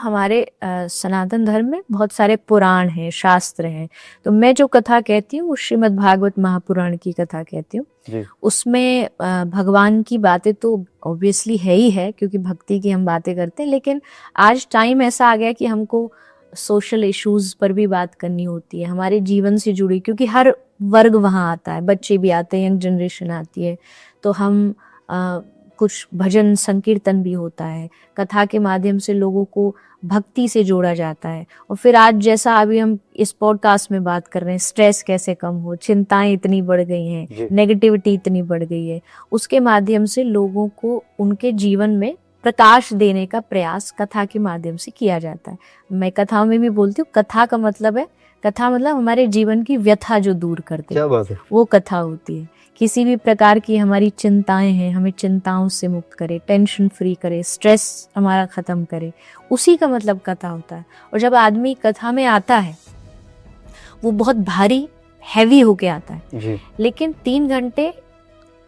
हमारे सनातन धर्म में बहुत सारे पुराण हैं, शास्त्र हैं। तो मैं जो कथा कहती हूँ वो श्रीमद् भागवत महापुराण की कथा कहती हूँ। उसमें भगवान की बातें तो ऑब्वियसली है ही है, क्योंकि भक्ति की हम बातें करते हैं, लेकिन आज टाइम ऐसा आ गया कि हमको सोशल इश्यूज पर भी बात करनी होती है, हमारे जीवन से जुड़ी, क्योंकि हर वर्ग वहाँ आता है, बच्चे भी आते हैं, यंग जनरेशन आती है। तो हम कुछ भजन संकीर्तन भी होता है, कथा के माध्यम से लोगों को भक्ति से जोड़ा जाता है। और फिर आज जैसा अभी हम इस पॉडकास्ट में बात कर रहे हैं, स्ट्रेस कैसे कम हो, चिंताएं इतनी बढ़ गई हैं, नेगेटिविटी इतनी बढ़ गई है, उसके माध्यम से लोगों को उनके जीवन में प्रकाश देने का प्रयास कथा के माध्यम से किया जाता है। मैं कथाओं में भी बोलती हूँ, कथा का मतलब है, कथा मतलब हमारे जीवन की व्यथा जो दूर करते हैं, वो कथा होती है। किसी भी प्रकार की हमारी चिंताएं हैं, हमें चिंताओं से मुक्त करे, टेंशन फ्री करे, स्ट्रेस हमारा खत्म करे, उसी का मतलब कथा होता है। और जब आदमी कथा में आता है वो बहुत भारी हैवी होके आता है जी। लेकिन 3 घंटे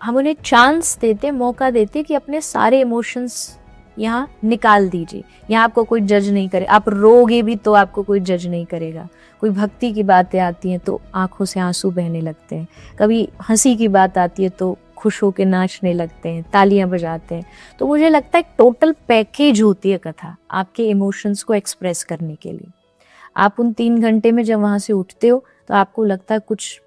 हम उन्हें चांस देते, मौका देते कि अपने सारे इमोशंस यहाँ निकाल दीजिए। यहाँ आपको कोई जज नहीं करे, आप रोगे भी तो आपको कोई जज नहीं करेगा। कोई भक्ति की बातें आती हैं तो आंखों से आंसू बहने लगते हैं, कभी हंसी की बात आती है तो खुश होकर नाचने लगते हैं, तालियां बजाते हैं। तो मुझे लगता है टोटल पैकेज होती है कथा आपके इमोशंस को एक्सप्रेस करने के लिए। आप उन 3 घंटे में जब वहाँ से उठते हो तो आपको लगता है कुछ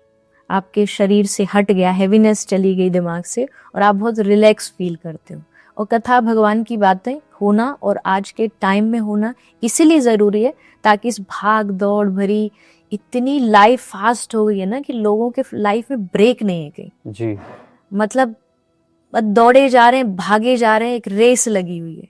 आपके शरीर से हट गया, हैवीनेस चली गई दिमाग से, और आप बहुत रिलैक्स फील करते हो। और कथा भगवान की बातें होना और आज के टाइम में होना इसीलिए ज़रूरी है ताकि इस भाग दौड़ भरी इतनी लाइफ फास्ट हो गई है ना कि लोगों के लाइफ में ब्रेक नहीं है कहीं जी। मतलब दौड़े जा रहे हैं, भागे जा रहे हैं, एक रेस लगी हुई है।